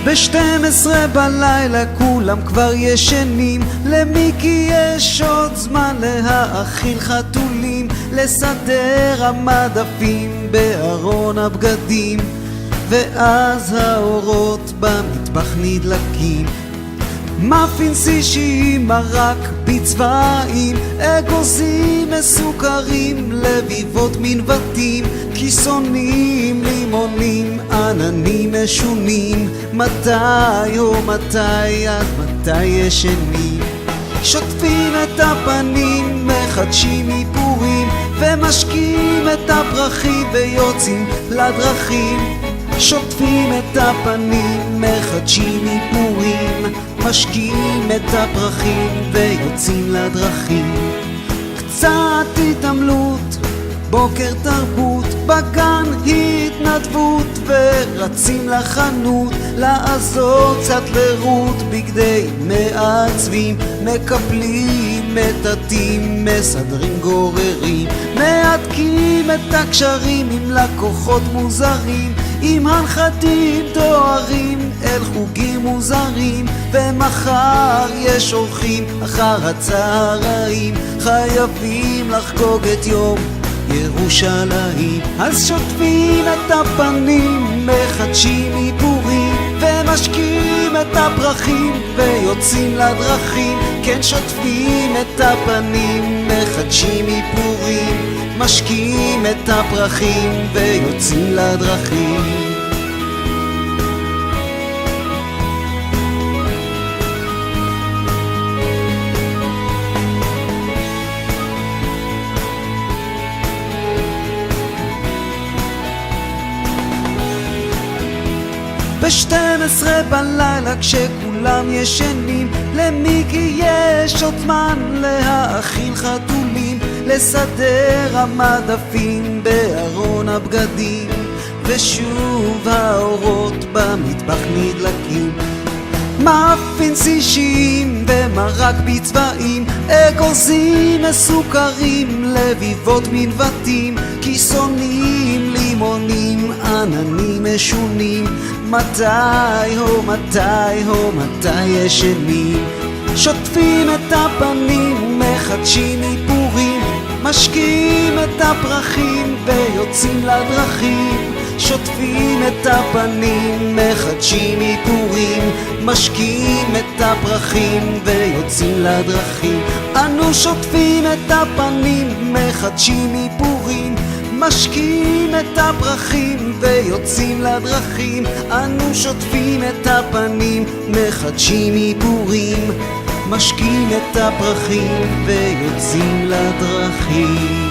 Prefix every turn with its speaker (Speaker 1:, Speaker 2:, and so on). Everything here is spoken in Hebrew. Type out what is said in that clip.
Speaker 1: ב-12 בלילה כולם כבר ישנים, למיקי יש עוד זמן להאכיל חתולים, לסדר המדפים בארון הבגדים, ואז האורות במטבח נדלקים. מאפינס אישי, מרק בצבעים, אגוזים מסוכרים, לביבות מנבטים, כיסונים, לימונים, עננים משונים. מתי, מתי, עד מתי ישנים? שוטפים את הפנים, מחדשים איפורים, ומשקים את הפרחים ויוצאים לדרכים. שוטפים את הפנים, מחדשים איפורים, משקים את הפרחים ויוצאים לדרכים. קצת התעמלות, בוקר תרבות, בגן התנדבות, ורצים לחנות לעזור קצת לרות. בגדי מעצבים, מקפלים, מטטים, מסדרים גוררים, מהדקים את הקשרים עם לקוחות מוזרים, עם הנחתים תוארים אל חוגים מוזרים. ומחר יש אורחים אחר הצהריים, חייבים לחגוג את יום ירושלים. אז שוטפים את הפנים, מחדשים איפורים, ומשקים את הפרחים ויוצאים לדרכים. כן, שוטפים את הפנים, מחדשים איפורים, משקים את הפרחים ויוצאים לדרכים. ב-12 בלילה כשכולם ישנים, למיקי יש עוד זמן להאכיל חתולים, לסדר המדפים בארון הבגדים, ושוב האורות במטבח נדלקים. מאפינס אישיים ומרק בצבעים, אגוזים מסוכרים, לביבות מנבטים, כיסונים, לימונים, עננים משונים. מתי, מתי, מתי ישנים? שוטפים את הפנים, מחדשים איפורים, משקים את הפרחים ויוצאים לדרכים. שוטפים את הפנים, מחדשים איפורים, משקים את הפרחים ויוצאים לדרכים. אנו שוטפים את הפנים, מחדשים איפורים, משקים את הפרחים ויוצאים לדרכים. אנו שוטפים את הפנים, מחדשים איפורים, משקים את הפרחים ויוצאים לדרכים.